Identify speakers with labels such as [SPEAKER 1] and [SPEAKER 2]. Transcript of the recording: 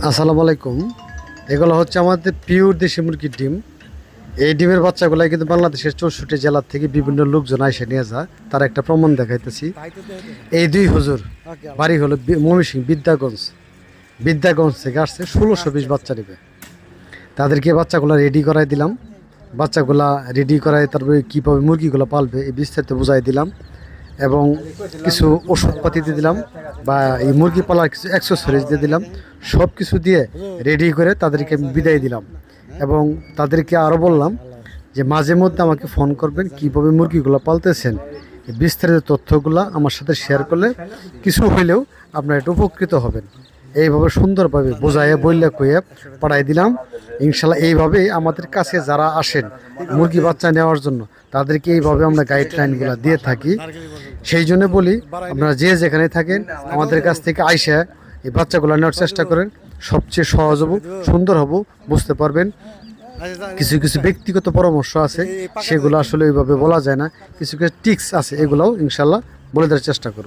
[SPEAKER 1] আসসালামু আলাইকুম। এগুলো হচ্ছে আমাদের পিওর দেশি মুরগির ডিম। এই ডিমের বাচ্চাগুলো কিন্তু বাংলাদেশের 64 জেলা থেকে বিভিন্ন লোকজন এসে নিয়ে যায়। তার একটা প্রমাণ দেখাইতেছি। এই দুই হুজুর বাড়ি হলো ময়মনসিংহ বিদ্যাগঞ্জ থেকে আসছে। 1620 বাচ্চা নেবে। তাদেরকে বাচ্চাগুলো রেডি করাই দিলাম। বাচ্চাগুলা রেডি করাই তারপরে কীভাবে মুরগিগুলো পালবে এই বিস্তারিত বুঝাই দিলাম এবং কিছু ওষুধপাতি দিয়ে দিলাম বা এই মুরগি পালার কিছু অ্যাক্সেসরিজ দিয়ে দিলাম। সব কিছু দিয়ে রেডি করে তাদেরকে বিদায় দিলাম এবং তাদেরকে আরও বললাম যে মাঝে মধ্যে আমাকে ফোন করবেন, কীভাবে মুরগিগুলো পালতেছেন এই বিস্তারিত তথ্যগুলো আমার সাথে শেয়ার করলে কিছু হইলেও আপনারা একটু উপকৃত হবেন। এইভাবে সুন্দরভাবে বোঝাইয়া বইলে কইয়া পাঠাই দিলাম। ইনশাল্লাহ এইভাবেই আমাদের কাছে যারা আসেন মুরগি বাচ্চা নেওয়ার জন্য তাদেরকে এইভাবে আমরা গাইডলাইনগুলো দিয়ে থাকি। সেই জন্য বলি আপনারা যে যেখানে থাকেন আমাদের কাছ থেকে আইসা এই বাচ্চাগুলো নেওয়ার চেষ্টা করেন। সবচেয়ে সহজ হব, সুন্দর হব, বুঝতে পারবেন। কিছু কিছু ব্যক্তিগত পরামর্শ আছে, সেগুলো আসলে ওইভাবে বলা যায় না। কিছু কিছু টিক্স আছে, এগুলোও ইনশাল্লাহ বলে দেওয়ার চেষ্টা করব।